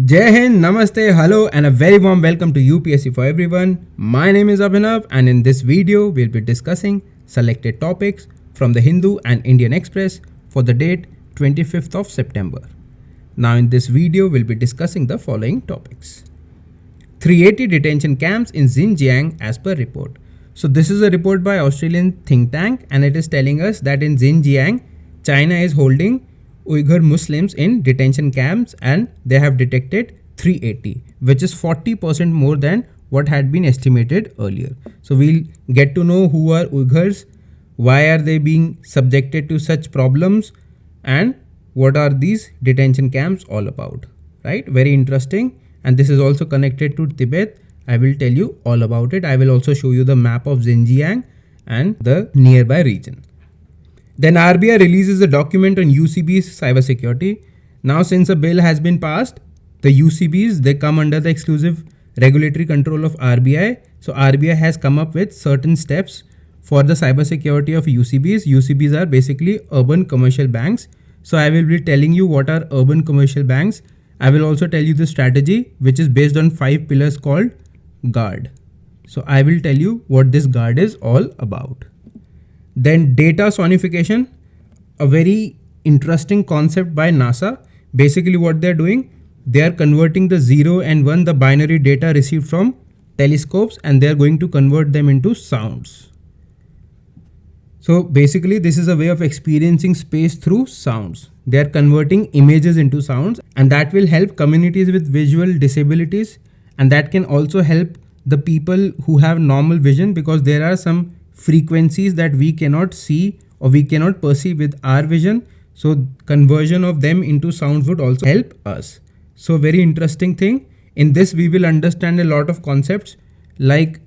Jai Hind, Namaste, hello, and a very warm welcome to UPSC for everyone. My name is Abhinav, and in this video, we'll be discussing selected topics from the Hindu and Indian Express for the date 25th of September. Now, in this video, we'll be discussing the following topics: 380 detention camps in Xinjiang as per report. So, this is a report by Australian think tank, and it is telling us that in Xinjiang, China is holding Uyghur Muslims in detention camps and they have detected 380, which is 40% more than what had been estimated earlier. So we'll get to know who are Uyghurs, why are they being subjected to such problems, and what are these detention camps all about, right? Very interesting. And this is also connected to Tibet. I will tell you all about it. I will also show you the map of Xinjiang and the nearby region. Then RBI releases a document on UCB's cybersecurity. Now, since a bill has been passed, the UCBs, they come under the exclusive regulatory control of RBI. So RBI has come up with certain steps for the cybersecurity of UCBs. UCBs are basically urban commercial banks. So I will be telling you what are urban commercial banks. I will also tell you the strategy, which is based on 5 pillars called GUARD. So I will tell you what this GUARD is all about. Then data sonification, a very interesting concept by NASA. Basically what they're doing, they are converting the 0 and 1, the binary data received from telescopes, and they're going to convert them into sounds. So basically this is a way of experiencing space through sounds. They are converting images into sounds, and that will help communities with visual disabilities, and that can also help the people who have normal vision, because there are some frequencies that we cannot see or we cannot perceive with our vision. So conversion of them into sounds would also help us. So very interesting thing. In this we will understand a lot of concepts like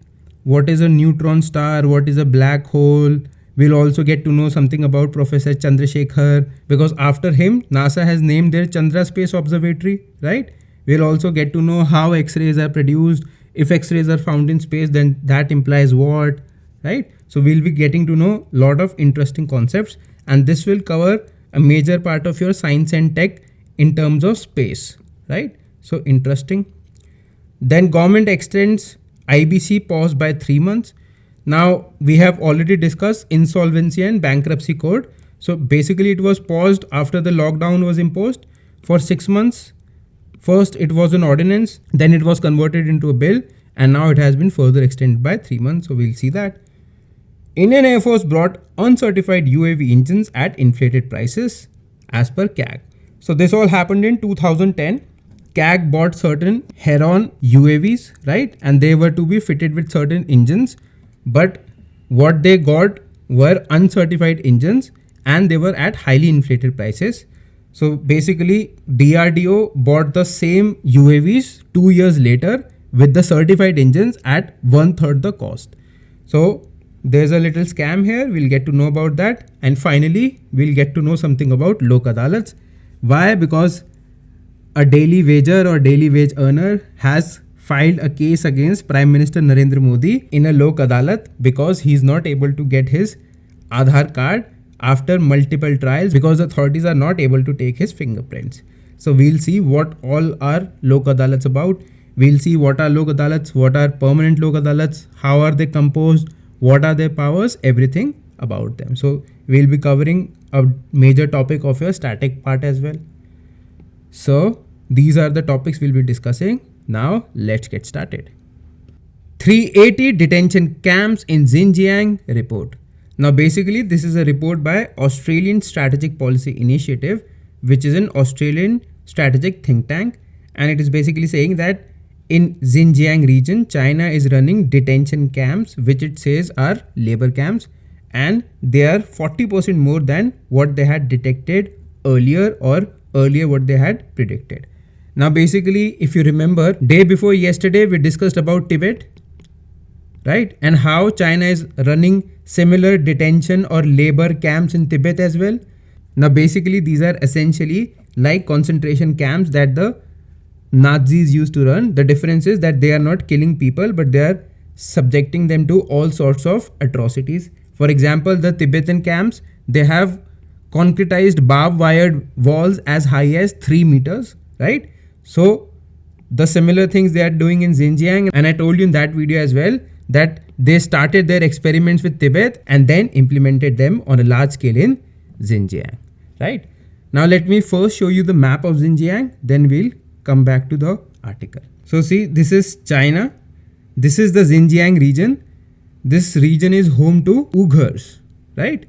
what is a neutron star, what is a black hole. We'll also get to know something about Professor Chandrasekhar, because after him NASA has named their Chandra Space Observatory, right? We'll also get to know how X-rays are produced. If X-rays are found in space, then that implies what, right? So we'll be getting to know a lot of interesting concepts, and this will cover a major part of your science and tech in terms of space, right? So interesting. Then government extends IBC pause by 3 months. Now we have already discussed insolvency and bankruptcy code. So basically it was paused after the lockdown was imposed for 6 months. First it was an ordinance, then it was converted into a bill, and now it has been further extended by 3 months. So we'll see that. Indian Air Force brought uncertified UAV engines at inflated prices as per CAG. So this all happened in 2010. CAG bought certain Heron UAVs, right? And they were to be fitted with certain engines, but what they got were uncertified engines, and they were at highly inflated prices. So basically DRDO bought the same UAVs 2 years later with the certified engines at 1/3 the cost. So there's a little scam here. We'll get to know about that. And finally, we'll get to know something about Lok Adalats. Why? Because a daily wager or daily wage earner has filed a case against Prime Minister Narendra Modi in a Lok Adalat because he's not able to get his Aadhaar card after multiple trials, because authorities are not able to take his fingerprints. So we'll see what all are Lok Adalats about. We'll see what are Lok Adalats, what are permanent Lok Adalats, how are they composed, what are their powers, everything about them. So we'll be covering a major topic of your static part as well. So these are the topics we'll be discussing. Now let's get started. 380 detention camps in Xinjiang report. Now basically this is a report by Australian Strategic Policy Initiative, which is an Australian strategic think tank, and it is basically saying that in Xinjiang region, China is running detention camps, which it says are labor camps, and they are 40% more than what they had detected earlier, or earlier what they had predicted. Now basically, if you remember, day before yesterday we discussed about Tibet, right? And how China is running similar detention or labor camps in Tibet as well. Now basically these are essentially like concentration camps that the Nazis used to run. The difference is that they are not killing people, but they are subjecting them to all sorts of atrocities. For example, the Tibetan camps, they have concretized barbed wired walls as high as 3 meters, right? So the similar things they are doing in Xinjiang. And I told you in that video as well that they started their experiments with Tibet and then implemented them on a large scale in Xinjiang, right? Now let me first show you the map of Xinjiang, then we'll come back to the article. So see, this is China. This is the Xinjiang region. This region is home to Uyghurs, right?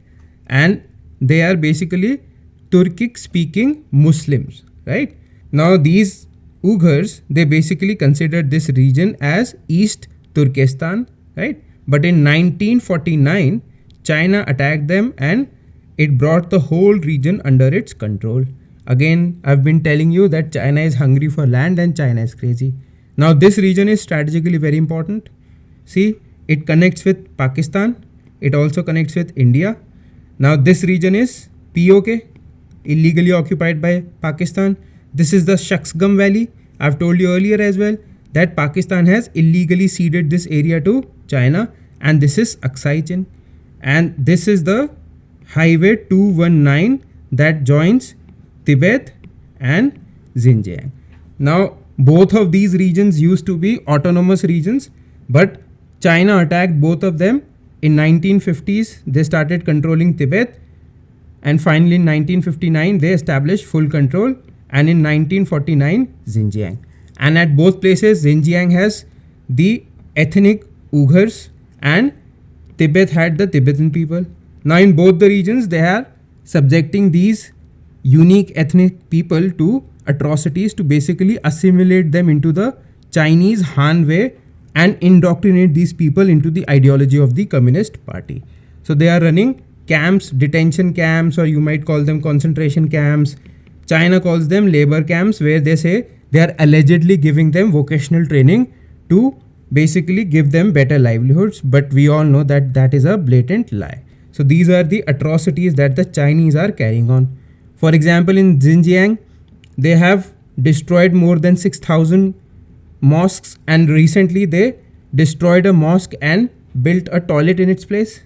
And they are basically Turkic speaking Muslims, right? Now these Uyghurs, they basically considered this region as East Turkestan, right? But in 1949, China attacked them and it brought the whole region under its control. Again, I've been telling you that China is hungry for land and China is crazy. Now this region is strategically very important. See, it connects with Pakistan. It also connects with India. Now this region is POK, illegally occupied by Pakistan. This is the Shaksgam Valley. I've told you earlier as well that Pakistan has illegally ceded this area to China, and this is Aksai Chin. And this is the Highway 219 that joins Tibet and Xinjiang. Now both of these regions used to be autonomous regions, but China attacked both of them. In 1950s, they started controlling Tibet, and finally in 1959, they established full control, and in 1949, Xinjiang. And at both places, Xinjiang has the ethnic Uyghurs and Tibet had the Tibetan people. Now in both the regions, they are subjecting these unique ethnic people to atrocities to basically assimilate them into the Chinese Han way and indoctrinate these people into the ideology of the Communist Party. So they are running camps, detention camps, or you might call them concentration camps. China calls them labor camps, where they say they are allegedly giving them vocational training to basically give them better livelihoods. But we all know that that is a blatant lie. So these are the atrocities that the Chinese are carrying on. For example, in Xinjiang, they have destroyed more than 6,000 mosques, and recently they destroyed a mosque and built a toilet in its place.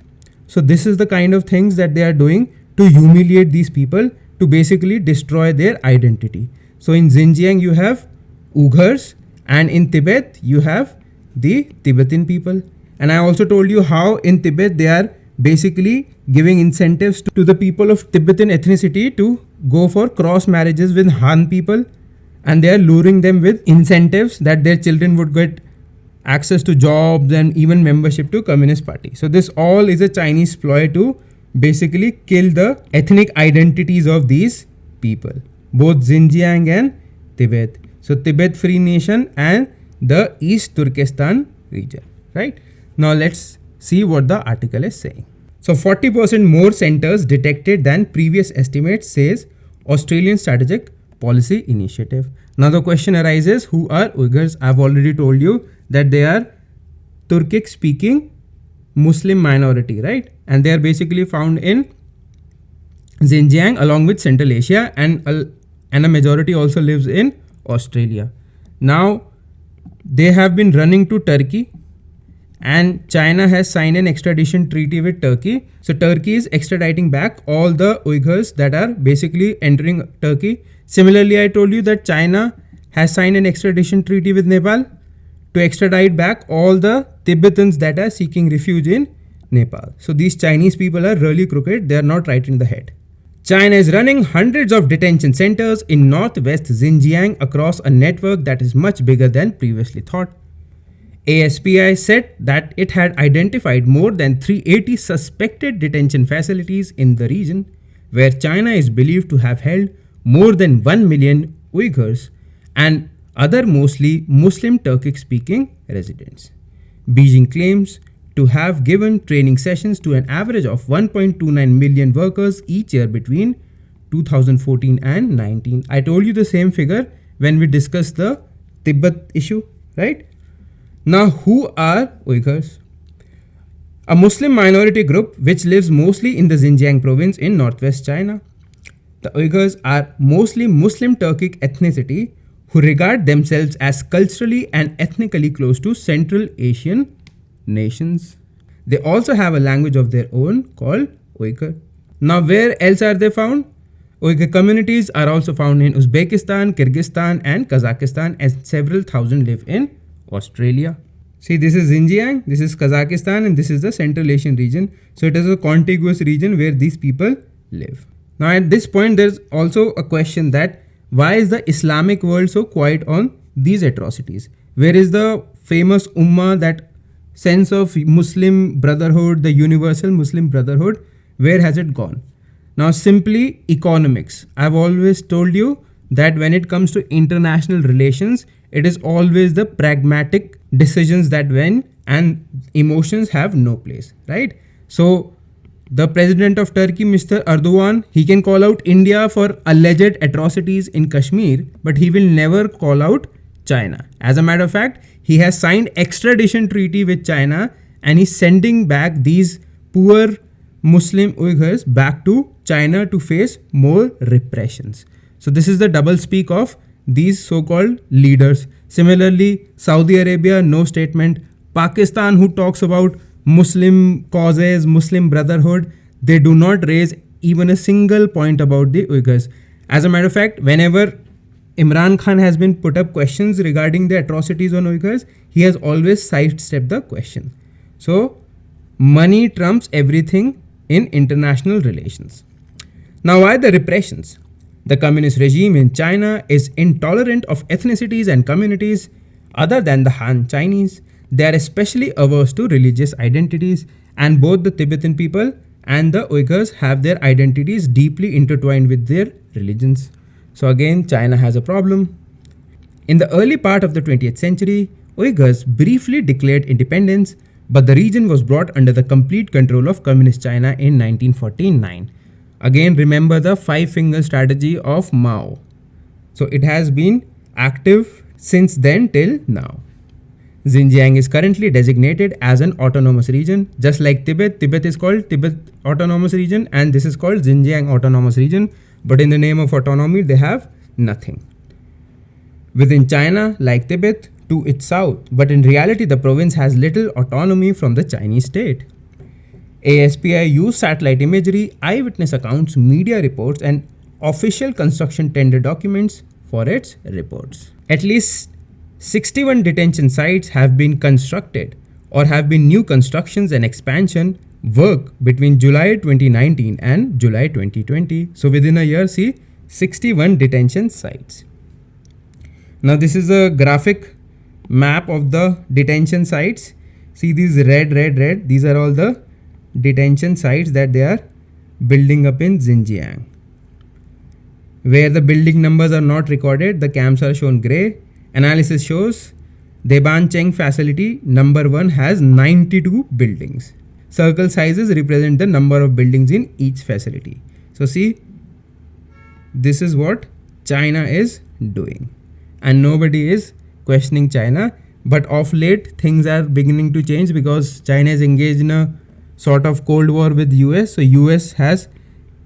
So this is the kind of things that they are doing to humiliate these people, to basically destroy their identity. So in Xinjiang you have Uyghurs, and in Tibet you have the Tibetan people. And I also told you how in Tibet they are basically giving incentives to the people of Tibetan ethnicity to go for cross marriages with Han people, and they are luring them with incentives that their children would get access to jobs and even membership to Communist Party. So this all is a Chinese ploy to basically kill the ethnic identities of these people, both Xinjiang and Tibet. So Tibet Free Nation and the East Turkestan region, right? Now let's see what the article is saying. So 40% more centers detected than previous estimates, says Australian Strategic Policy Initiative. Now the question arises, who are Uyghurs? I've already told you that they are Turkic speaking Muslim minority, right? And they are basically found in Xinjiang along with Central Asia, and a majority also lives in Australia. Now they have been running to Turkey, and China has signed an extradition treaty with Turkey. So Turkey is extraditing back all the Uyghurs that are basically entering Turkey. Similarly, I told you that China has signed an extradition treaty with Nepal to extradite back all the Tibetans that are seeking refuge in Nepal. So these Chinese people are really crooked. They are not right in the head. China is running hundreds of detention centers in northwest Xinjiang across a network that is much bigger than previously thought. ASPI said that it had identified more than 380 suspected detention facilities in the region, where China is believed to have held more than 1 million Uyghurs and other mostly Muslim Turkic speaking residents. Beijing claims to have given training sessions to an average of 1.29 million workers each year between 2014 and 19. I told you the same figure when we discussed the Tibet issue, right? Now, who are Uyghurs? A Muslim minority group which lives mostly in the Xinjiang province in northwest China. The Uyghurs are mostly Muslim Turkic ethnicity who regard themselves as culturally and ethnically close to Central Asian nations. They also have a language of their own called Uyghur. Now, where else are they found? Uyghur communities are also found in Uzbekistan, Kyrgyzstan, and Kazakhstan, and several thousand live in Australia. See, this is Xinjiang, this is Kazakhstan, and this is the Central Asian region. So it is a contiguous region where these people live. Now, at this point, there's also a question that why is the Islamic world so quiet on these atrocities? Where is the famous Ummah, that sense of Muslim brotherhood, the universal Muslim brotherhood? Where has it gone? Now, simply economics. I've always told you that when it comes to international relations, it is always the pragmatic decisions that win and emotions have no place, right? So, the president of Turkey, Mr. Erdogan, he can call out India for alleged atrocities in Kashmir, but he will never call out China. As a matter of fact, he has signed extradition treaty with China and he's sending back these poor Muslim Uyghurs back to China to face more repressions. So this is the double speak of these so-called leaders. Similarly, Saudi Arabia, no statement. Pakistan, who talks about Muslim causes, Muslim brotherhood, they do not raise even a single point about the Uyghurs. As a matter of fact, whenever Imran Khan has been put up questions regarding the atrocities on Uyghurs, he has always sidestepped the question. So, money trumps everything in international relations. Now, why the repressions? The communist regime in China is intolerant of ethnicities and communities other than the Han Chinese. They are especially averse to religious identities, and both the Tibetan people and the Uyghurs have their identities deeply intertwined with their religions. So again, China has a problem. In the early part of the 20th century, Uyghurs briefly declared independence, but the region was brought under the complete control of Communist China in 1949. Again, remember the five-finger strategy of Mao. So it has been active since then till now. Xinjiang is currently designated as an autonomous region. Just like Tibet, Tibet is called Tibet Autonomous Region and this is called Xinjiang Autonomous Region. But in the name of autonomy, they have nothing. Within China, like Tibet, to its south, but in reality, the province has little autonomy from the Chinese state. ASPI used satellite imagery, eyewitness accounts, media reports, and official construction tender documents for its reports. At least 61 detention sites have been constructed or have been new constructions and expansion work between July 2019 and July 2020. So within a year, see 61 detention sites. Now this is a graphic map of the detention sites. See these red. These are all the detention sites that they are building up in Xinjiang. Where the building numbers are not recorded, the camps are shown grey. Analysis shows Deban Cheng facility number 1 has 92 buildings. Circle sizes represent the number of buildings in each facility. So see, this is what China is doing. And nobody is questioning China. But of late, things are beginning to change because China is engaged in a sort of cold war with US. So US has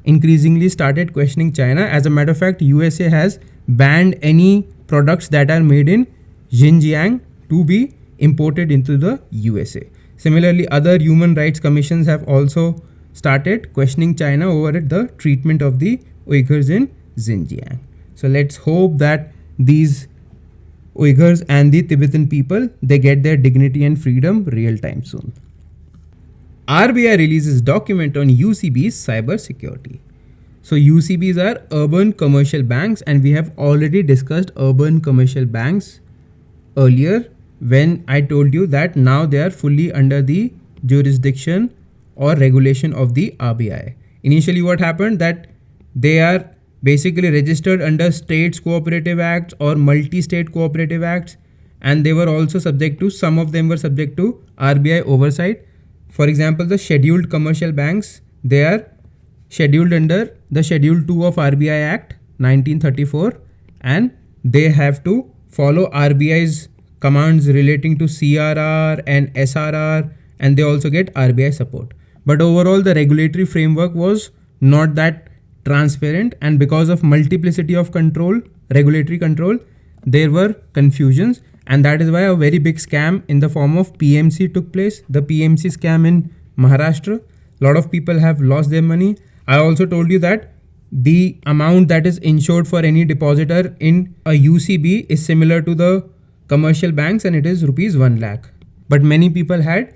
increasingly started questioning China. As a matter of fact, USA has banned any products that are made in Xinjiang to be imported into the USA. Similarly, other human rights commissions have also started questioning China over the treatment of the Uyghurs in Xinjiang. So let's hope that these Uyghurs and the Tibetan people, they get their dignity and freedom real time soon. RBI releases document on UCB's cyber security. So UCBs are urban commercial banks, and we have already discussed urban commercial banks earlier when I told you that now they are fully under the jurisdiction or regulation of the RBI. Initially what happened that they are basically registered under States Cooperative Acts or Multi-State Cooperative Acts, and they were also subject to, some of them were subject to RBI oversight. For example, the scheduled commercial banks, they are scheduled under the Schedule 2 of RBI Act 1934, and they have to follow RBI's commands relating to CRR and SRR, and they also get RBI support. But overall, the regulatory framework was not that transparent, and because of multiplicity of control, regulatory control, there were confusions, and that is why a very big scam in the form of PMC took place. The PMC scam in Maharashtra, a lot of people have lost their money. I also told you that the amount that is insured for any depositor in a UCB is similar to the commercial banks, and it is rupees 1 lakh. But many people had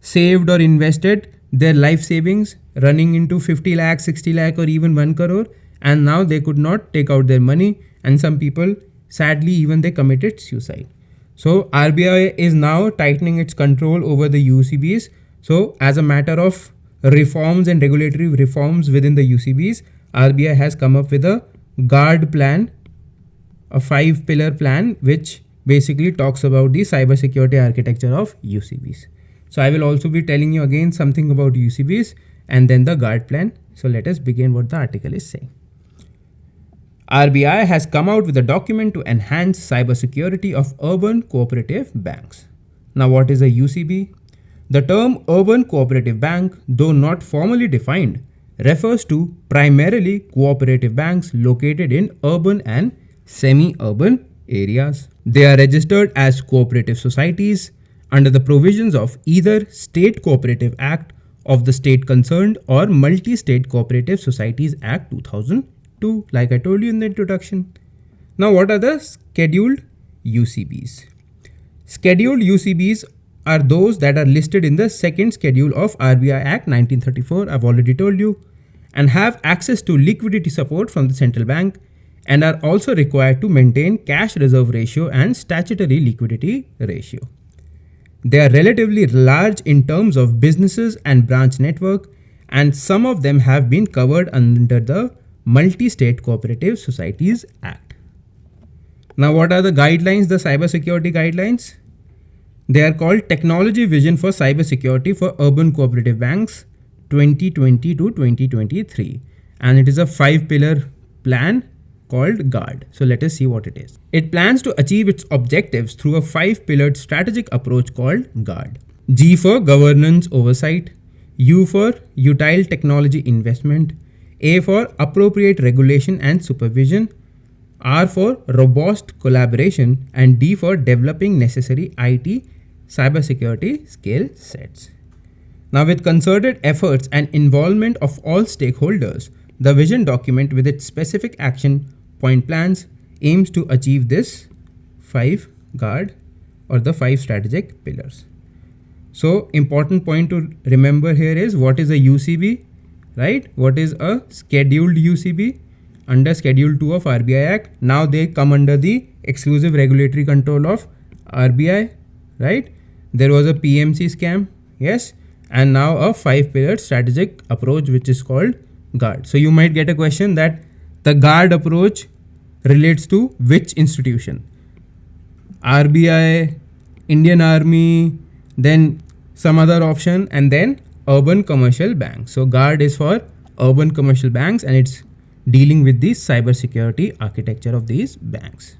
saved or invested their life savings running into 50 lakh, 60 lakh, or even 1 crore, and now they could not take out their money, and some people sadly even they committed suicide. So RBI is now tightening its control over the UCBs. So as a matter of reforms and regulatory reforms within the UCBs, RBI has come up with a guard plan, a 5-pillar plan, which basically talks about the cybersecurity architecture of UCBs. So I will also be telling you again something about UCBs and then the guard plan. So let us begin what the article is saying. RBI has come out with a document to enhance cybersecurity of urban cooperative banks. Now what is a UCB? The term urban cooperative bank, though not formally defined, refers to primarily cooperative banks located in urban and semi-urban areas. They are registered as cooperative societies under the provisions of either State Cooperative Act of the state concerned or Multi-State Cooperative Societies Act 2002, like I told you in the introduction. Now what are the scheduled UCBs? Scheduled UCBs are those that are listed in the second schedule of RBI Act 1934, I've already told you, and have access to liquidity support from the central bank and are also required to maintain cash reserve ratio and statutory liquidity ratio. They are relatively large in terms of businesses and branch network, and some of them have been covered under the Multi-State Cooperative Societies Act. Now what are the guidelines, the cybersecurity guidelines? They are called Technology Vision for Cybersecurity for Urban Cooperative Banks 2020 to 2023, and it is a 5-pillar plan called GUARD. So let us see what it is. It plans to achieve its objectives through a 5-pillared strategic approach called GUARD. G for governance oversight, U for utile technology investment, A for appropriate regulation and supervision, R for robust collaboration, and D for developing necessary IT cybersecurity skill sets. Now with concerted efforts and involvement of all stakeholders, the vision document with its specific action point plans aims to achieve this 5 GUARD or the 5 strategic pillars. So important point to remember here is what is a UCB, right? What is a scheduled UCB? Under Schedule 2 of RBI Act, now they come under the exclusive regulatory control of RBI, right? There was a PMC scam, yes, and now a 5-pillar strategic approach which is called GUARD. So you might get a question that the GUARD approach relates to which institution? RBI, Indian Army, then some other option, and then urban commercial banks. So GUARD is for urban commercial banks, and it's dealing with the cybersecurity architecture of these banks.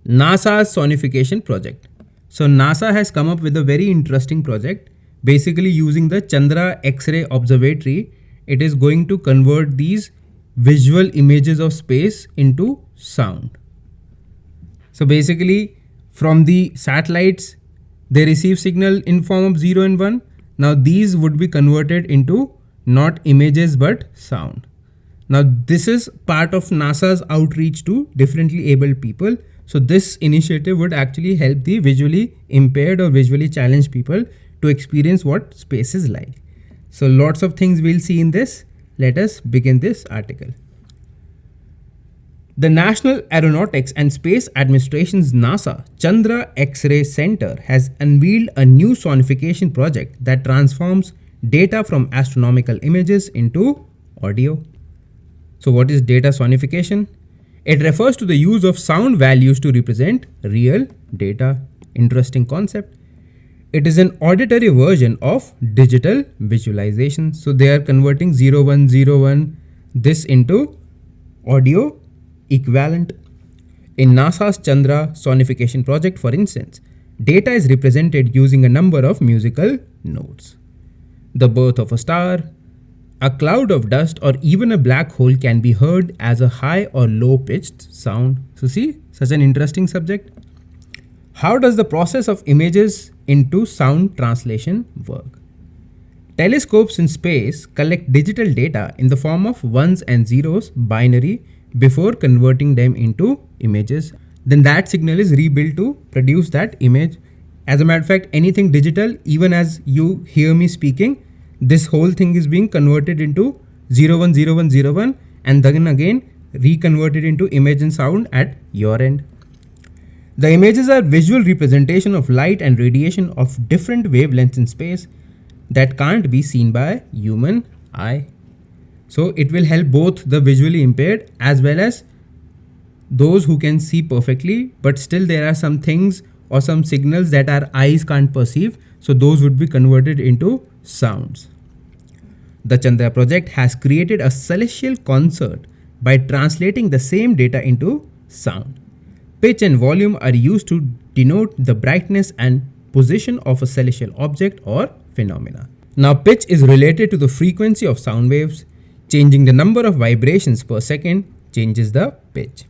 NASA's sonification project. So NASA has come up with a very interesting project. Basically using the Chandra X-ray Observatory, it is going to convert these visual images of space into sound. So basically from the satellites, they receive signal in form of 0 and 1. Now these would be converted into not images but sound. Now this is part of NASA's outreach to differently abled people. So this initiative would actually help the visually impaired or visually challenged people to experience what space is like. So lots of things we'll see in this. Let us begin this article. The National Aeronautics and Space Administration's NASA Chandra X-ray Center has unveiled a new sonification project that transforms data from astronomical images into audio. So what is data sonification? It refers to the use of sound values to represent real data. Interesting concept. It is an auditory version of digital visualization. So they are converting 0101 this into audio equivalent. In NASA's Chandra sonification project, for instance, data is represented using a number of musical notes. The birth of a star, a cloud of dust, or even a black hole can be heard as a high or low pitched sound. So see, such an interesting subject. How does the process of images into sound translation work? Telescopes in space collect digital data in the form of ones and zeros, binary, before converting them into images. Then that signal is rebuilt to produce that image. As a matter of fact, anything digital, even as you hear me speaking, this whole thing is being converted into 010101 and then again reconverted into image and sound at your end. The images are visual representation of light and radiation of different wavelengths in space that can't be seen by human eye. So it will help both the visually impaired as well as those who can see perfectly, but still there are some things or some signals that our eyes can't perceive. So those would be converted into sounds. The Chandra project has created a celestial concert by translating the same data into sound. Pitch and volume are used to denote the brightness and position of a celestial object or phenomena. Now, pitch is related to the frequency of sound waves. Changing the number of vibrations per second changes the pitch.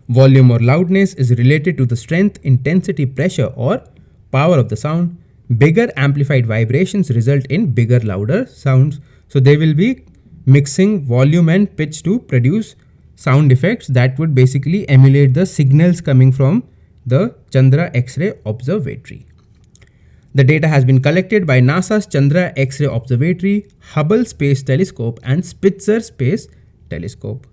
Volume or loudness is related to the strength, intensity, pressure, or power of the sound. Bigger amplified vibrations result in bigger, louder sounds. So they will be mixing volume and pitch to produce sound effects that would basically emulate the signals coming from the Chandra X-ray Observatory. The data has been collected by NASA's Chandra X-ray Observatory, Hubble Space Telescope, and Spitzer Space Telescope.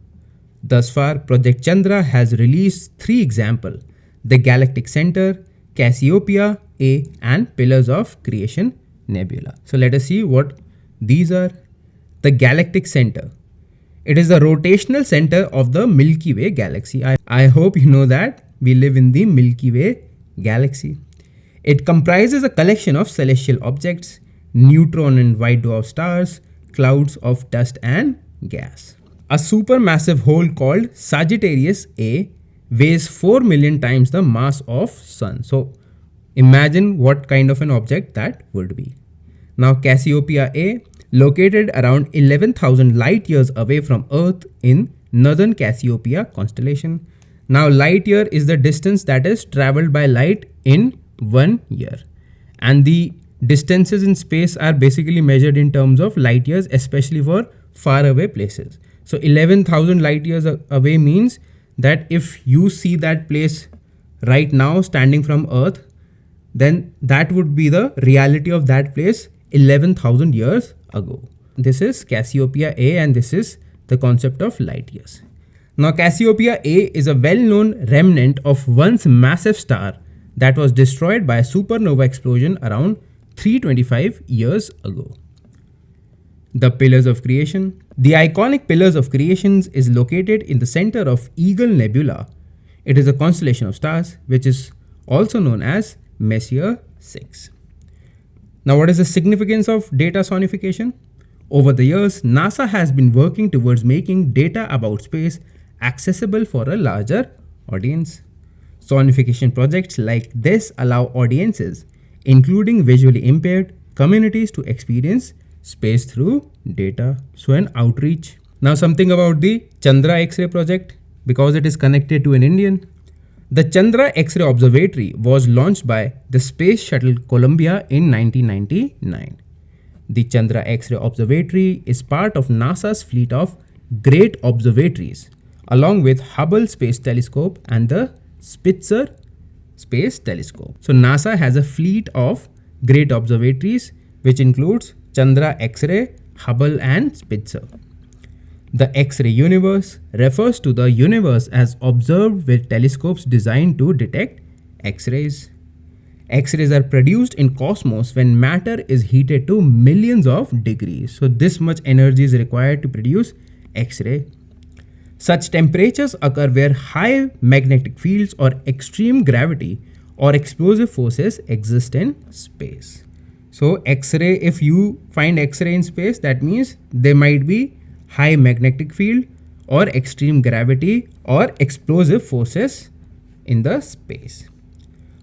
Thus far, Project Chandra has released 3 examples: the Galactic Center, Cassiopeia A, and Pillars of Creation Nebula. So let us see what these are. The Galactic Center. It is the rotational center of the Milky Way galaxy. I hope you know that we live in the Milky Way galaxy. It comprises a collection of celestial objects, neutron and white dwarf stars, clouds of dust and gas. A supermassive hole called Sagittarius A weighs 4 million times the mass of Sun. So imagine what kind of an object that would be. Now Cassiopeia A, located around 11,000 light years away from Earth in northern Cassiopeia constellation. Now light year is the distance that is traveled by light in 1 year. And the distances in space are basically measured in terms of light years, especially for far away places. So 11,000 light years away means that if you see that place right now standing from Earth, then that would be the reality of that place 11,000 years ago. This is Cassiopeia A and this is the concept of light years. Now Cassiopeia A is a well-known remnant of once massive star that was destroyed by a supernova explosion around 325 years ago. The Pillars of Creation. The iconic Pillars of Creation is located in the center of Eagle Nebula. It is a constellation of stars which is also known as Messier 6. Now what is the significance of data sonification? Over the years, NASA has been working towards making data about space accessible for a larger audience. Sonification projects like this allow audiences, including visually impaired communities, to experience space through data. So an outreach. Now something about the Chandra X-ray project, because it is connected to an Indian. The Chandra X-ray Observatory was launched by the Space Shuttle Columbia in 1999. The Chandra X-ray Observatory is part of NASA's fleet of great observatories, along with Hubble Space Telescope and the Spitzer Space Telescope. So NASA has a fleet of great observatories, which includes Chandra X-ray, Hubble, and Spitzer. The X-ray universe refers to the universe as observed with telescopes designed to detect X-rays. X-rays are produced in cosmos when matter is heated to millions of degrees. So this much energy is required to produce X-ray. Such temperatures occur where high magnetic fields or extreme gravity or explosive forces exist in space. So X-ray, if you find X-ray in space, that means there might be high magnetic field or extreme gravity or explosive forces in the space.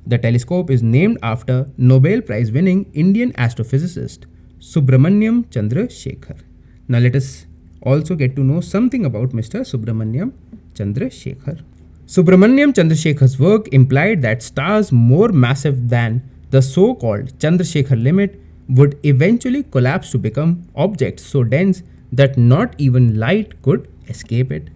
The telescope is named after Nobel Prize winning Indian astrophysicist Subramaniam Chandra Shekhar. Now let us also get to know something about Mr. Subramaniam Chandra Shekhar. Subramaniam Chandra Shekhar's work implied that stars more massive than the so-called Chandrasekhar limit would eventually collapse to become objects so dense that not even light could escape it.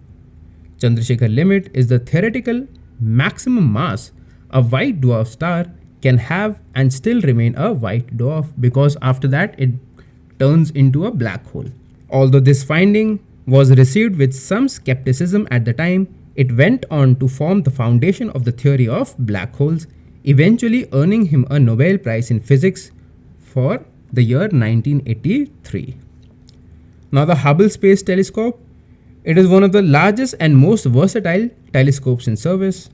Chandrasekhar limit is the theoretical maximum mass a white dwarf star can have and still remain a white dwarf, because after that it turns into a black hole. Although this finding was received with some skepticism at the time, it went on to form the foundation of the theory of black holes, eventually earning him a Nobel Prize in Physics for the year 1983. Now, the Hubble Space Telescope, it is one of the largest and most versatile telescopes in service.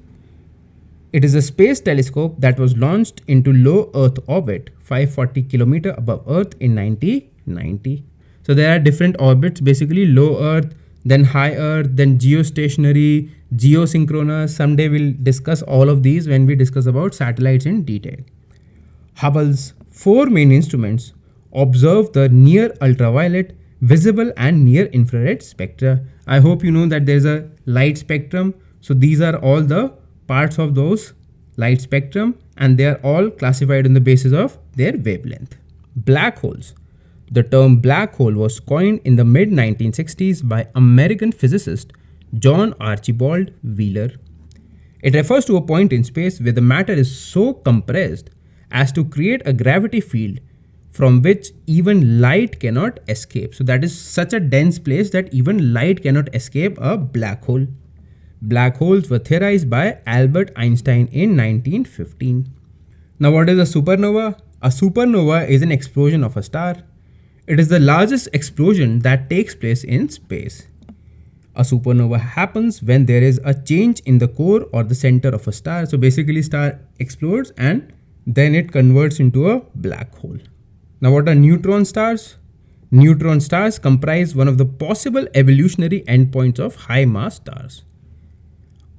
It is a space telescope that was launched into low Earth orbit, 540 km above Earth in 1990. So there are different orbits, basically low Earth, then high Earth, then geostationary, geosynchronous. Someday we'll discuss all of these when we discuss about satellites in detail. Hubble's four main instruments observe the near ultraviolet, visible and near infrared spectra. I hope you know that there's a light spectrum. So these are all the parts of those light spectrum, and they are all classified on the basis of their wavelength. Black holes. The term black hole was coined in the mid 1960s by American physicist John Archibald Wheeler. It refers to a point in space where the matter is so compressed as to create a gravity field from which even light cannot escape. So that is such a dense place that even light cannot escape a black hole. Black holes were theorized by Albert Einstein in 1915. Now, what is a supernova? A supernova is an explosion of a star. It is the largest explosion that takes place in space. A supernova happens when there is a change in the core or the center of a star. So basically, star explodes and then it converts into a black hole. Now, what are neutron stars? Neutron stars comprise one of the possible evolutionary endpoints of high mass stars.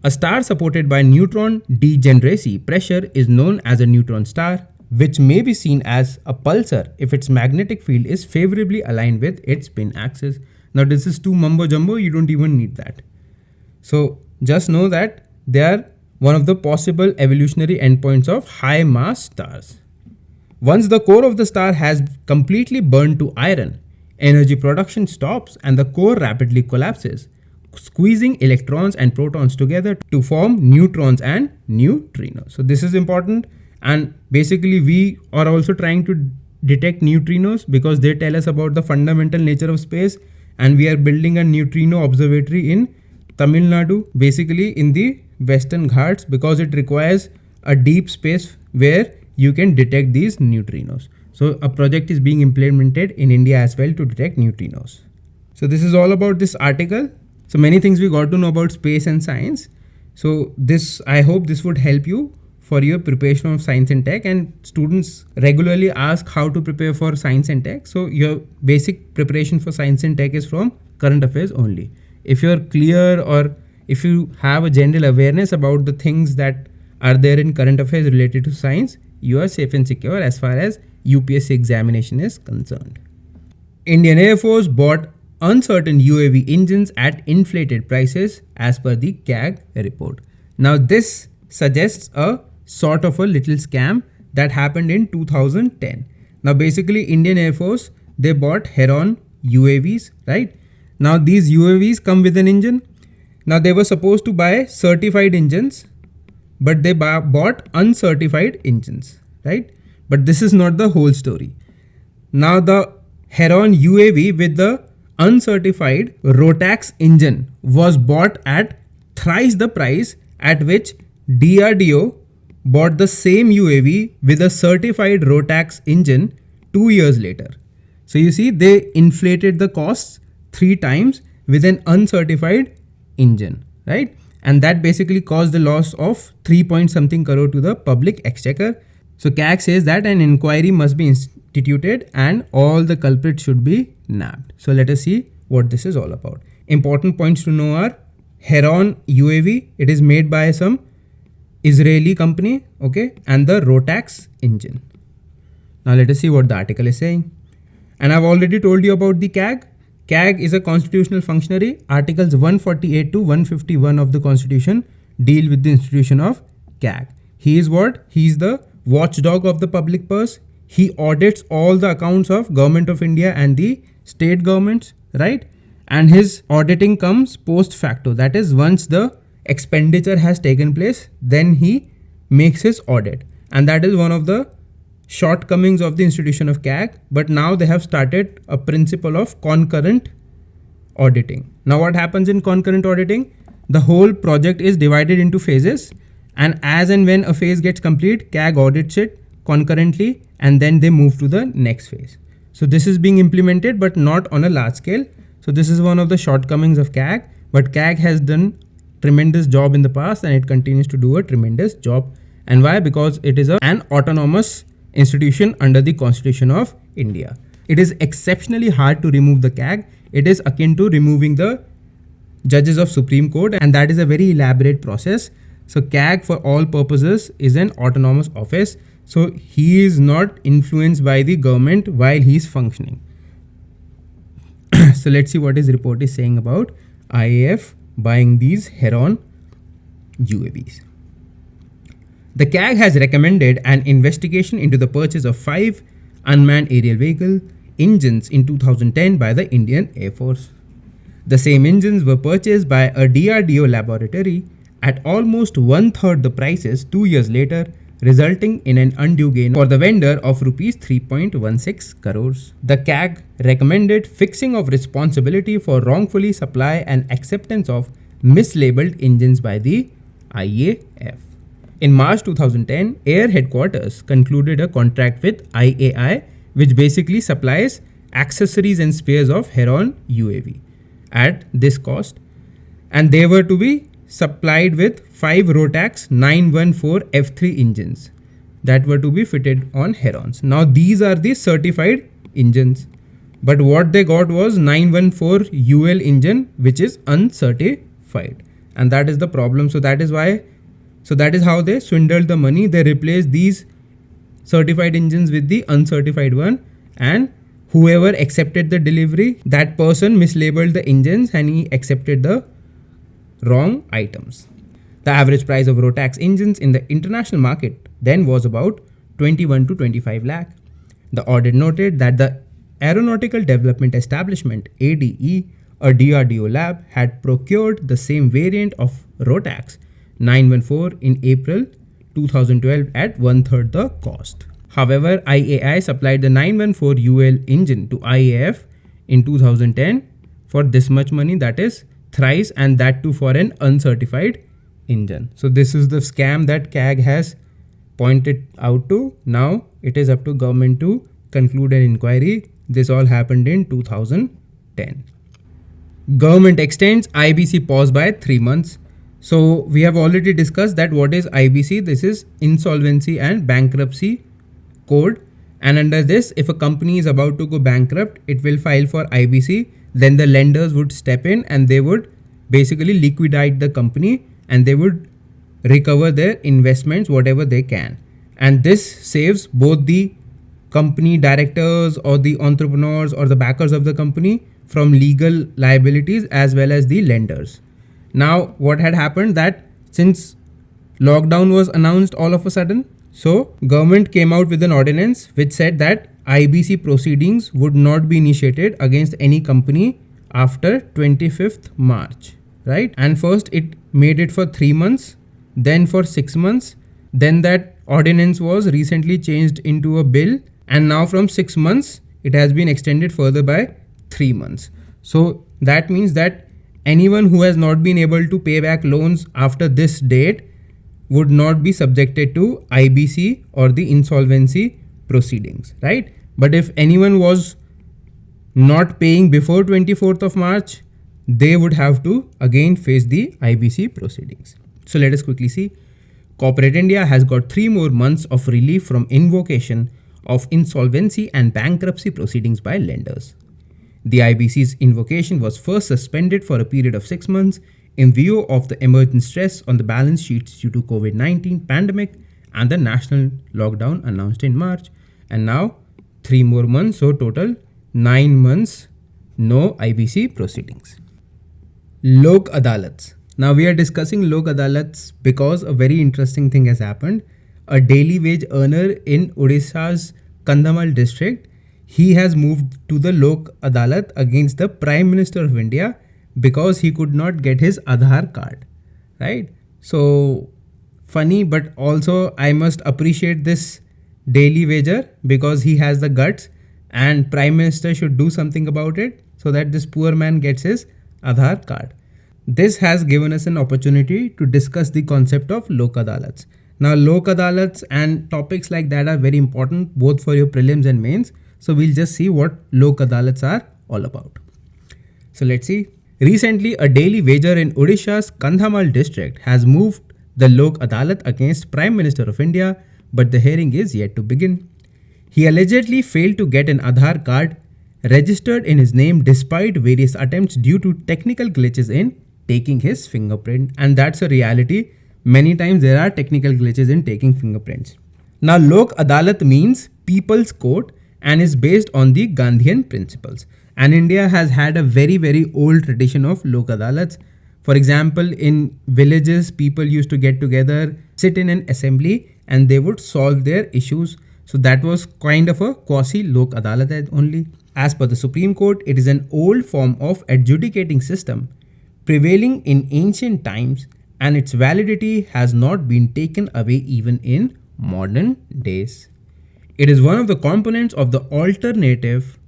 A star supported by neutron degeneracy pressure is known as a neutron star, which may be seen as a pulsar if its magnetic field is favorably aligned with its spin axis. Now, this is too mumbo jumbo, you don't even need that. So just know that they are one of the possible evolutionary endpoints of high mass stars. Once the core of the star has completely burned to iron, energy production stops and the core rapidly collapses, squeezing electrons and protons together to form neutrons and neutrinos. So this is important, and basically we are also trying to detect neutrinos because they tell us about the fundamental nature of space, and we are building a neutrino observatory in Tamil Nadu, basically in the Western Ghats, because it requires a deep space where you can detect these neutrinos. So a project is being implemented in India as well to detect neutrinos. So this is all about this article. So many things we got to know about space and science. So this, I hope this would help you for your preparation of science and tech, and students regularly ask how to prepare for science and tech. So your basic preparation for science and tech is from current affairs only. If you're clear, or if you have a general awareness about the things that are there in current affairs related to science, you are safe and secure as far as UPSC examination is concerned. Indian Air Force bought uncertain UAV engines at inflated prices as per the CAG report. Now this suggests a sort of a little scam that happened in 2010. Now basically Indian Air Force, they bought Heron UAVs, right? Now these UAVs come with an engine. Now they were supposed to buy certified engines, but they bought uncertified engines, right? But this is not the whole story. Now the Heron UAV with the uncertified Rotax engine was bought at thrice the price at which DRDO bought the same UAV with a certified Rotax engine 2 years later. So you see, they inflated the costs 3 times with an uncertified engine, right? And that basically caused the loss of 3 point something crore to the public exchequer. So CAG says that an inquiry must be instituted and all the culprits should be nabbed. So let us see what this is all about. Important points to know are Heron UAV, it is made by some Israeli company, okay, and the Rotax engine. Now let us see what the article is saying. And I've already told you about the CAG. CAG is a constitutional functionary. Articles 148 to 151 of the Constitution deal with the institution of CAG. He is what? He is the watchdog of the public purse. he audits all the accounts of Government of India and the state governments, right? And his auditing comes post facto. That is, once the expenditure has taken place, then he makes his audit. And that is one of the shortcomings of the institution of CAG. But now they have started a principle of concurrent auditing. Now what happens in concurrent auditing? The whole project is divided into phases, and as and when a phase gets complete, CAG audits it concurrently, and then they move to the next phase. So this is being implemented, but not on a large scale. So this is one of the shortcomings of CAG, but CAG has done tremendous job in the past, and it continues to do a tremendous job. And why? Because it is an autonomous institution under the Constitution of India. It is exceptionally hard to remove the CAG. It is akin to removing the judges of Supreme Court, and that is a very elaborate process. So CAG for all purposes is an autonomous office. So he is not influenced by the government while he is functioning. So let's see what his report is saying about IAF buying these Heron UAVs. The CAG has recommended an investigation into the purchase of 5 unmanned aerial vehicle engines in 2010 by the Indian Air Force. The same engines were purchased by a DRDO laboratory at almost 1/3 the prices 2 years later, resulting in an undue gain for the vendor of rupees 3.16 crores. The CAG recommended fixing of responsibility for wrongfully supply and acceptance of mislabeled engines by the IAF. In March 2010, Air Headquarters concluded a contract with IAI, which basically supplies accessories and spares of Heron UAV at this cost, and they were to be supplied with 5 Rotax 914 F3 engines that were to be fitted on Herons. Now these are the certified engines, but what they got was 914 UL engine, which is uncertified, and that is the problem. So that is how they swindled the money. They replaced these certified engines with the uncertified one, and whoever accepted the delivery, that person mislabeled the engines and he accepted the wrong items. The average price of Rotax engines in the international market then was about 21 to 25 lakh. The audit noted that the Aeronautical Development Establishment ADE, a DRDO lab, had procured the same variant of Rotax 914 in April 2012 at 1/3 the cost. However, IAI supplied the 914 UL engine to IAF in 2010 for this much money, that is thrice, and that too for an uncertified engine. So this is the scam that CAG has pointed out to. Now it is up to government to conclude an inquiry. This all happened in 2010. Government extends IBC pause by 3 months. So we have already discussed that what is IBC. This is Insolvency and Bankruptcy Code, and under this, if a company is about to go bankrupt, it will file for IBC. Then the lenders would step in and they would basically liquidate the company, and they would recover their investments whatever they can. And this saves both the company directors or the entrepreneurs or the backers of the company from legal liabilities as well as the lenders. Now what had happened, that since lockdown was announced all of a sudden, so government came out with an ordinance which said that IBC proceedings would not be initiated against any company after 25th March, right? And first it made it for 3 months, then for 6 months, then that ordinance was recently changed into a bill, and now from 6 months it has been extended further by 3 months. So that means that anyone who has not been able to pay back loans after this date would not be subjected to IBC or the insolvency proceedings, right? But if anyone was not paying before 24th of March, they would have to again face the IBC proceedings. So let us quickly see. Corporate India has got 3 more months of relief from invocation of insolvency and bankruptcy proceedings by lenders. The IBC's invocation was first suspended for a period of 6 months in view of the emergent stress on the balance sheets due to COVID-19 pandemic and the national lockdown announced in March. And now 3 more months, so total 9 months, no IBC proceedings. Lok Adalats. Now we are discussing Lok Adalats because a very interesting thing has happened. A daily wage earner in Odisha's Kandhamal district, he has moved to the Lok Adalat against the Prime Minister of India because he could not get his Aadhaar card, right? So funny, but also I must appreciate this daily wager because he has the guts, and Prime Minister should do something about it so that this poor man gets his Aadhaar card. This has given us an opportunity to discuss the concept of Lok Adalats. Now, Lok Adalats and topics like that are very important both for your prelims and mains. So we'll just see what Lok Adalats are all about. So let's see. Recently, a daily wager in Odisha's Kandhamal district has moved the Lok Adalat against Prime Minister of India, but the hearing is yet to begin. He allegedly failed to get an Aadhaar card registered in his name despite various attempts due to technical glitches in taking his fingerprint, and that's a reality. Many times there are technical glitches in taking fingerprints. Now, Lok Adalat means people's court and is based on the Gandhian principles. And India has had a very old tradition of Lok Adalats. For example, in villages, people used to get together, sit in an assembly, and they would solve their issues. So that was kind of a quasi Lok Adalat only. As per the Supreme Court, it is an old form of adjudicating system prevailing in ancient times, and its validity has not been taken away even in modern days. It is one of the components of the alternative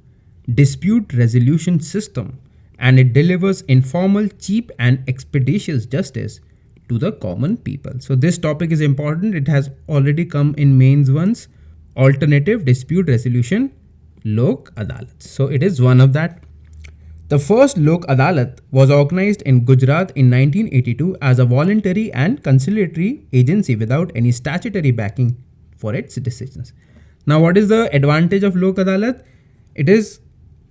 dispute resolution system, and it delivers informal, cheap and expeditious justice to the common people. So this topic is important. It has already come in mains once. Alternative dispute resolution, Lok Adalat. So it is one of that. The first Lok Adalat was organized in Gujarat in 1982 as a voluntary and conciliatory agency without any statutory backing for its decisions. Now, what is the advantage of Lok Adalat? It is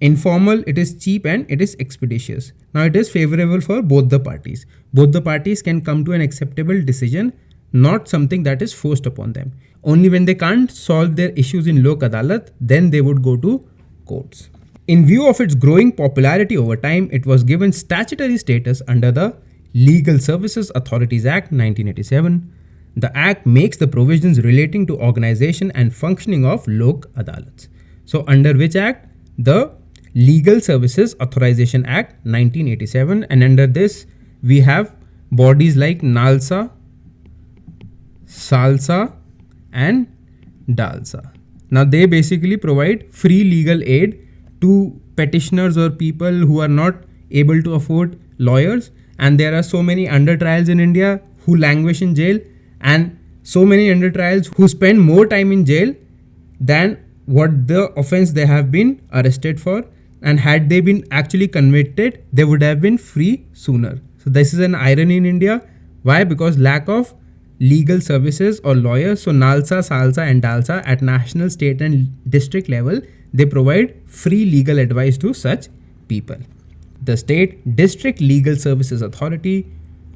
informal, it is cheap and it is expeditious. Now, it is favorable for both the parties. Both the parties can come to an acceptable decision, not something that is forced upon them. Only when they can't solve their issues in Lok Adalat, then they would go to courts. In view of its growing popularity over time, it was given statutory status under the Legal Services Authorities Act 1987. The Act makes the provisions relating to organization and functioning of Lok Adalats. So under which Act? The Legal Services Authorization Act 1987, and under this we have bodies like NALSA, SALSA and DALSA. Now they basically provide free legal aid to petitioners or people who are not able to afford lawyers, and there are so many under trials in India who languish in jail, and so many under trials who spend more time in jail than what the offense they have been arrested for, and had they been actually convicted they would have been free sooner. So this is an irony in India. Why? Because lack of legal services or lawyers. So NALSA, SALSA and DALSA at national, state and district level, they provide free legal advice to such people. The State District Legal Services Authority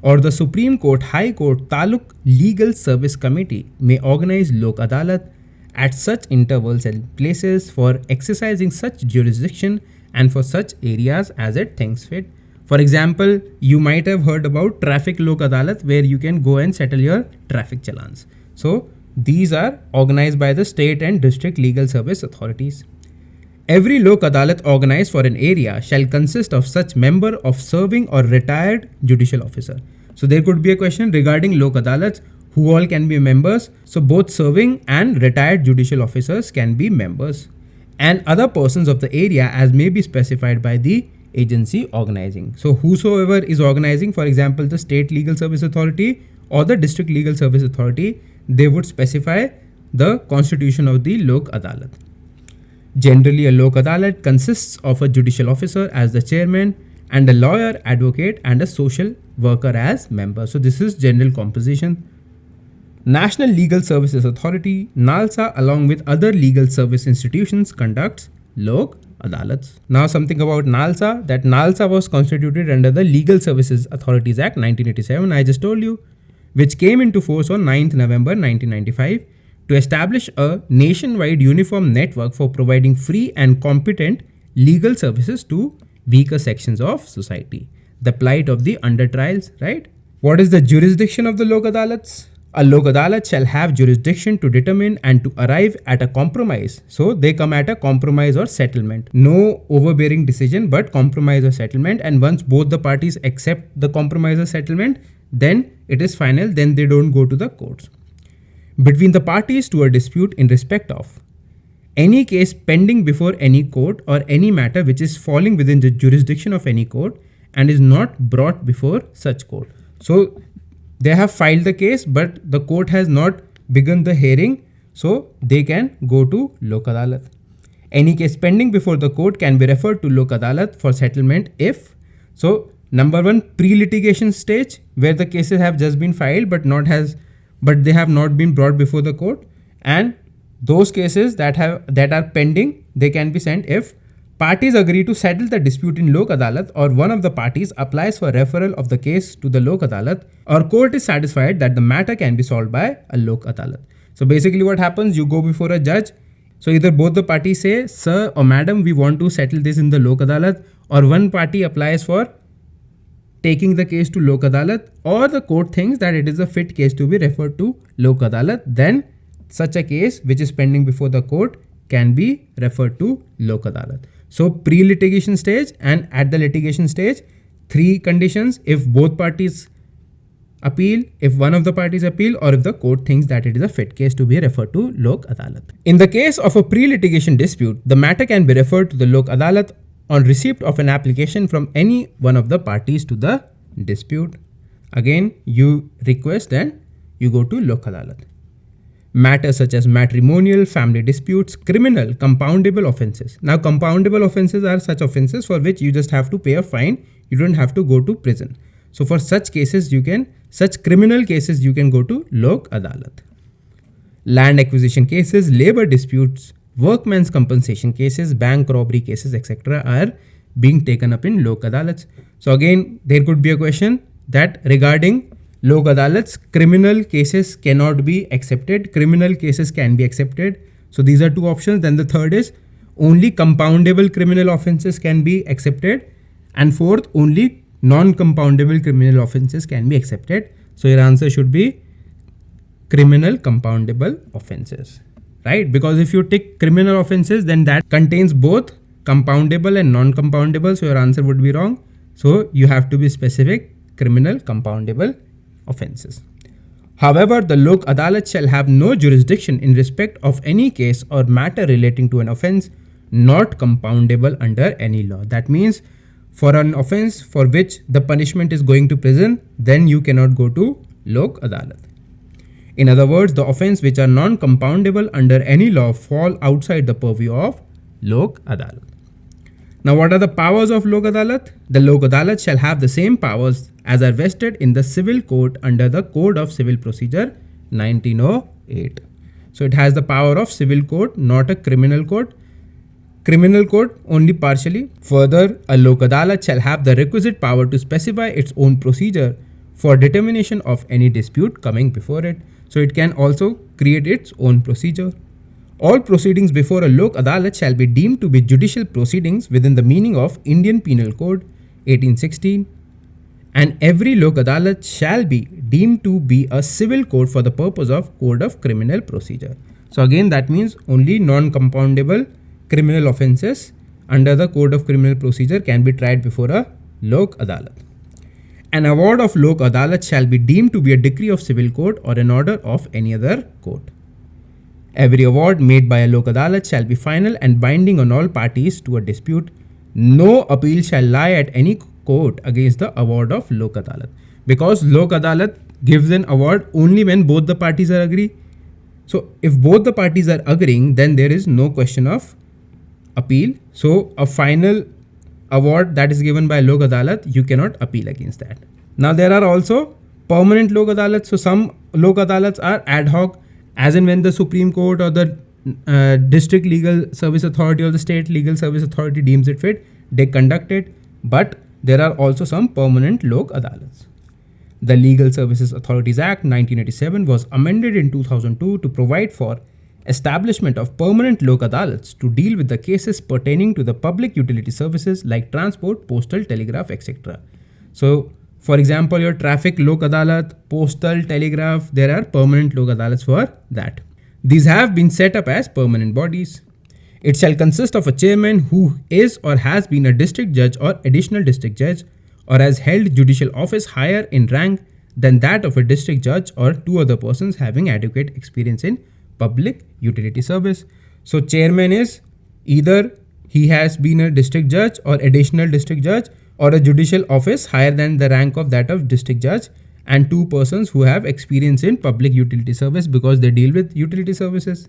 or the Supreme Court, High Court, Taluk Legal Service Committee may organize Lok Adalat at such intervals and places for exercising such jurisdiction and for such areas as it thinks fit. For example, you might have heard about Traffic Lok Adalat, where you can go and settle your traffic challans. So these are organized by the state and district legal service authorities. Every Lok Adalat organized for an area shall consist of such member of serving or retired judicial officer. So there could be a question regarding Lok Adalats, who all can be members. So both serving and retired judicial officers can be members, and other persons of the area as may be specified by the agency organizing. So whosoever is organizing, for example, the State Legal Service Authority or the District Legal Service Authority, they would specify the constitution of the Lok Adalat. Generally, a Lok Adalat consists of a judicial officer as the chairman and a lawyer, advocate and a social worker as members. So this is general composition. National Legal Services Authority, NALSA, along with other legal service institutions, conducts Lok Adalats. Now something about NALSA, that NALSA was constituted under the Legal Services Authorities Act 1987, I just told you, which came into force on 9th November 1995 to establish a nationwide uniform network for providing free and competent legal services to weaker sections of society. The plight of the under trials, right? What is the jurisdiction of the Lok Adalats? A Lok Adalat shall have jurisdiction to determine and to arrive at a compromise. So they come at a compromise or settlement. No overbearing decision, but compromise or settlement. And once both the parties accept the compromise or settlement, then it is final. Then they don't go to the courts. Between the parties to a dispute in respect of any case pending before any court or any matter which is falling within the jurisdiction of any court and is not brought before such court. So they have filed the case, but the court has not begun the hearing, so they can go to Lok Adalat. Any case pending before the court can be referred to Lok Adalat for settlement if, so number one, pre-litigation stage where the cases have just been filed but they have not been brought before the court, and those cases that are pending, they can be sent if parties agree to settle the dispute in Lok Adalat or one of the parties applies for referral of the case to the Lok Adalat or court is satisfied that the matter can be solved by a Lok Adalat. So basically what happens, you go before a judge. So either both the parties say, sir or madam, we want to settle this in the Lok Adalat, or one party applies for taking the case to Lok Adalat, or the court thinks that it is a fit case to be referred to Lok Adalat, then such a case which is pending before the court can be referred to Lok Adalat. So pre-litigation stage and at the litigation stage, three conditions: if both parties appeal, if one of the parties appeal, or if the court thinks that it is a fit case to be referred to Lok Adalat. In the case of a pre-litigation dispute, the matter can be referred to the Lok Adalat on receipt of an application from any one of the parties to the dispute. Again, you request and you go to Lok Adalat. Matters such as matrimonial, family disputes, criminal, compoundable offences. Now, compoundable offences are such offences for which you just have to pay a fine. You don't have to go to prison. So for such cases, such criminal cases, you can go to Lok Adalat. Land acquisition cases, labor disputes, workmen's compensation cases, bank robbery cases, etc. are being taken up in Lok Adalats. So again, there could be a question that regarding Lok Adalats, criminal cases cannot be accepted, criminal cases can be accepted. So these are two options. Then the third is only compoundable criminal offences can be accepted, and fourth, only non-compoundable criminal offences can be accepted. So your answer should be criminal compoundable offences, right? Because if you tick criminal offences, then that contains both compoundable and non-compoundable. So your answer would be wrong. So you have to be specific: criminal compoundable offences. However, the Lok Adalat shall have no jurisdiction in respect of any case or matter relating to an offence not compoundable under any law. That means for an offence for which the punishment is going to prison, then you cannot go to Lok Adalat. In other words, the offence which are non-compoundable under any law fall outside the purview of Lok Adalat. Now, what are the powers of Lok Adalat? The Lok Adalat shall have the same powers as are vested in the civil court under the Code of Civil Procedure 1908. So it has the power of civil court, not a criminal court. Criminal court only partially. Further, a Lok Adalat shall have the requisite power to specify its own procedure for determination of any dispute coming before it. So it can also create its own procedure. All proceedings before a Lok Adalat shall be deemed to be judicial proceedings within the meaning of Indian Penal Code 1816, and every Lok Adalat shall be deemed to be a civil court for the purpose of Code of Criminal Procedure. So again, that means only non-compoundable criminal offences under the Code of Criminal Procedure can be tried before a Lok Adalat. An award of Lok Adalat shall be deemed to be a decree of civil court or an order of any other court. Every award made by a Lok Adalat shall be final and binding on all parties to a dispute. No appeal shall lie at any court against the award of Lok Adalat. Because Lok Adalat gives an award only when both the parties are agree. So if both the parties are agreeing, then there is no question of appeal. So a final award that is given by Lok Adalat, you cannot appeal against that. Now there are also permanent Lok Adalats. So some Lok Adalats are ad hoc, as in when the Supreme Court or the District Legal Service Authority or the State Legal Service Authority deems it fit, they conduct it. But there are also some permanent Lok Adalats. The Legal Services Authorities Act 1987 was amended in 2002 to provide for establishment of permanent Lok Adalats to deal with the cases pertaining to the public utility services like transport, postal, telegraph, etc. So For example, your traffic lok adalat, postal, telegraph, there are permanent lok adalats for that. These have been set up as permanent bodies. It shall consist of a chairman who is or has been a district judge or additional district judge or has held judicial office higher in rank than that of a district judge or two other persons having adequate experience in public utility service. So chairman is either he has been a district judge or additional district judge or a judicial office higher than the rank of that of district judge, and two persons who have experience in public utility service because they deal with utility services.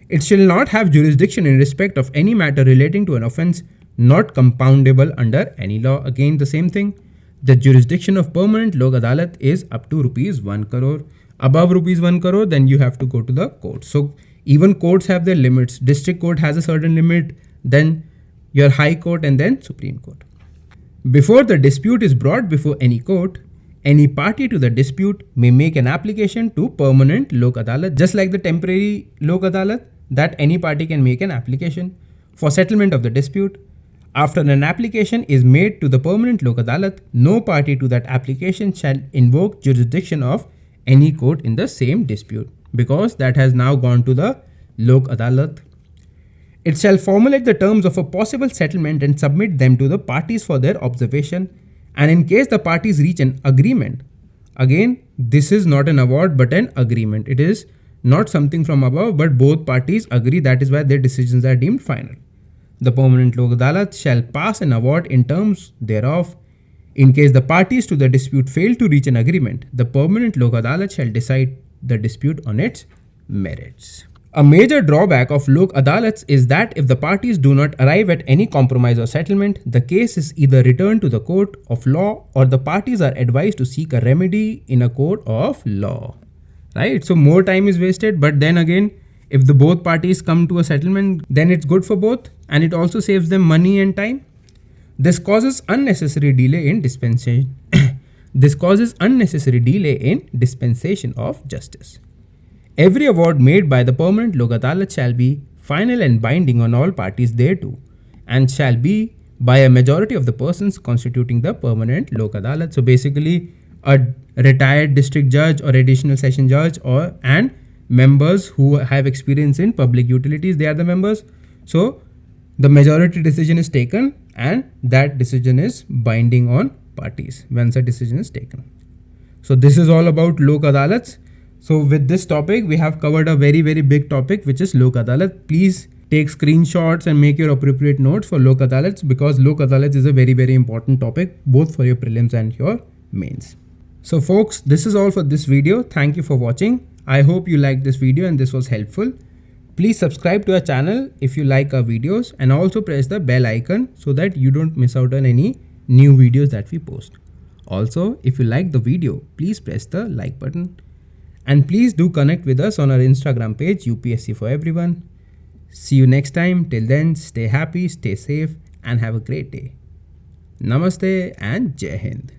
It shall not have jurisdiction in respect of any matter relating to an offence not compoundable under any law. Again, the same thing. The jurisdiction of permanent lok adalat is up to rupees 1 crore. Above rupees 1 crore, then you have to go to the court. So even courts have their limits. District court has a certain limit, then your high court, and then Supreme Court. Before the dispute is brought before any court, any party to the dispute may make an application to permanent lok adalat, just like the temporary lok adalat, that any party can make an application for settlement of the dispute. After an application is made to the permanent lok adalat, no party to that application shall invoke jurisdiction of any court in the same dispute, because that has now gone to the lok adalat. It shall formulate the terms of a possible settlement and submit them to the parties for their observation. And in case the parties reach an agreement, again, this is not an award but an agreement. It is not something from above, but both parties agree. That is why their decisions are deemed final. The permanent lok adalat shall pass an award in terms thereof. In case the parties to the dispute fail to reach an agreement, the permanent lok adalat shall decide the dispute on its merits. A major drawback of lok adalats is that if the parties do not arrive at any compromise or settlement, the case is either returned to the court of law or the parties are advised to seek a remedy in a court of law. Right? So more time is wasted, but then again, if the both parties come to a settlement, then it's good for both, and it also saves them money and time. This causes unnecessary delay in dispensation. This causes unnecessary delay in dispensation of justice. Every award made by the permanent lok adalat shall be final and binding on all parties thereto, and shall be by a majority of the persons constituting the permanent lok adalat. So basically, a retired district judge or additional session judge and members who have experience in public utilities, they are the members. So the majority decision is taken, and that decision is binding on parties once a decision is taken. So this is all about lok adalats. So with this topic, we have covered a very, very big topic, which is lok adalat. Please take screenshots and make your appropriate notes for lok adalats, because lok adalats is a very, very important topic, both for your prelims and your mains. So folks, this is all for this video. Thank you for watching. I hope you liked this video and this was helpful. Please subscribe to our channel if you like our videos, and also press the bell icon so that you don't miss out on any new videos that we post. Also, if you like the video, please press the like button. And please do connect with us on our Instagram page, UPSC for Everyone. See you next time. Till then, stay happy, stay safe, and have a great day. Namaste and Jai Hind.